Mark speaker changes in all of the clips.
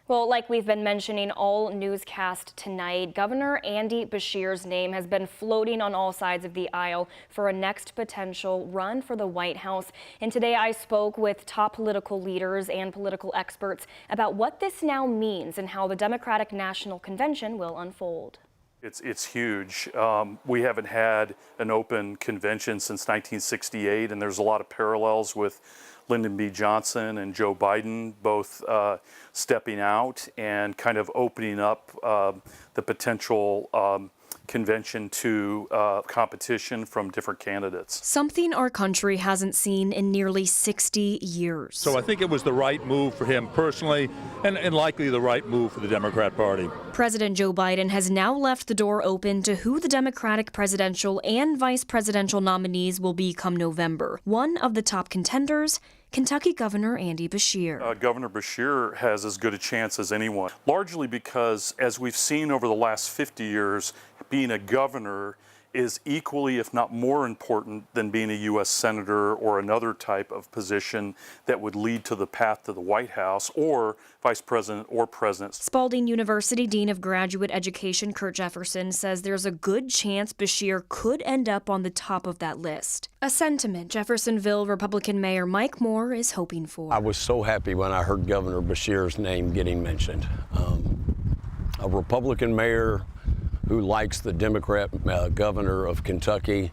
Speaker 1: Well, like we've been mentioning all newscast tonight, Governor Andy Beshear's name has been floating on all sides of the aisle for a next potential run for the White House. And today I spoke with top political leaders and political experts about what this now means and how the Democratic National Convention will unfold.
Speaker 2: It's huge. We haven't had an open convention since 1968, and there's a lot of parallels with Lyndon B. Johnson and Joe Biden, both stepping out and kind of opening up the potential convention to competition from different candidates.
Speaker 1: Something our country hasn't seen in nearly 60 years.
Speaker 3: So I think it was the right move for him personally and likely the right move for the Democrat Party.
Speaker 1: President Joe Biden has now left the door open to who the Democratic presidential and vice presidential nominees will be come November. One of the top contenders, Kentucky Governor Andy Beshear.
Speaker 2: Governor Beshear has as good a chance as anyone, largely because, as we've seen over the last 50 years, being a governor is equally, if not more important than being a U.S. Senator or another type of position that would lead to the path to the White House or Vice President or President.
Speaker 1: Spalding University Dean of Graduate Education Kurt Jefferson says there's a good chance Beshear could end up on the top of that list. A sentiment Jeffersonville Republican Mayor Mike Moore is hoping for.
Speaker 4: I was so happy when I heard Governor Beshear's name getting mentioned. A Republican mayor who likes the Democrat governor of Kentucky,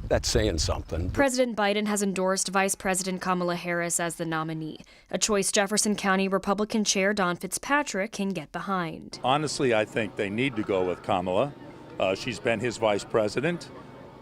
Speaker 4: that's saying something.
Speaker 1: President Biden has endorsed Vice President Kamala Harris as the nominee, a choice Jefferson County Republican Chair Don Fitzpatrick can get behind.
Speaker 3: Honestly, I think they need to go with Kamala. She's been his vice president.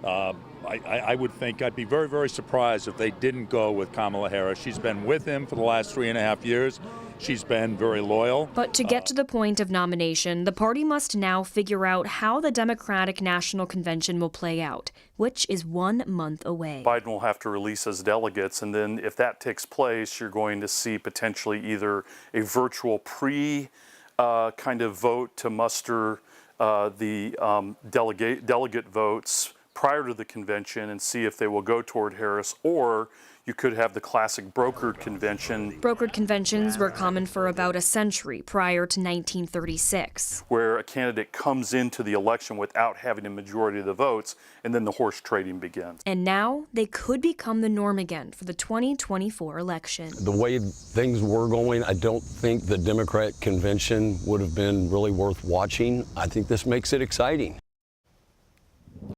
Speaker 3: I would think I'd be very, very surprised if they didn't go with Kamala Harris. She's been with him for the last 3.5 years. She's been very loyal.
Speaker 1: But to get to the point of nomination, the party must now figure out how the Democratic National Convention will play out, which is 1 month away.
Speaker 2: Biden will have to release his delegates, and then if that takes place, you're going to see potentially either a virtual kind of vote to muster the delegate votes prior to the convention and see if they will go toward Harris, or you could have the classic brokered convention.
Speaker 1: Brokered conventions were common for about a century prior to 1936.
Speaker 2: Where a candidate comes into the election without having a majority of the votes, and then the horse trading begins.
Speaker 1: And now they could become the norm again for the 2024 election.
Speaker 4: The way things were going, I don't think the Democrat convention would have been really worth watching. I think this makes it exciting.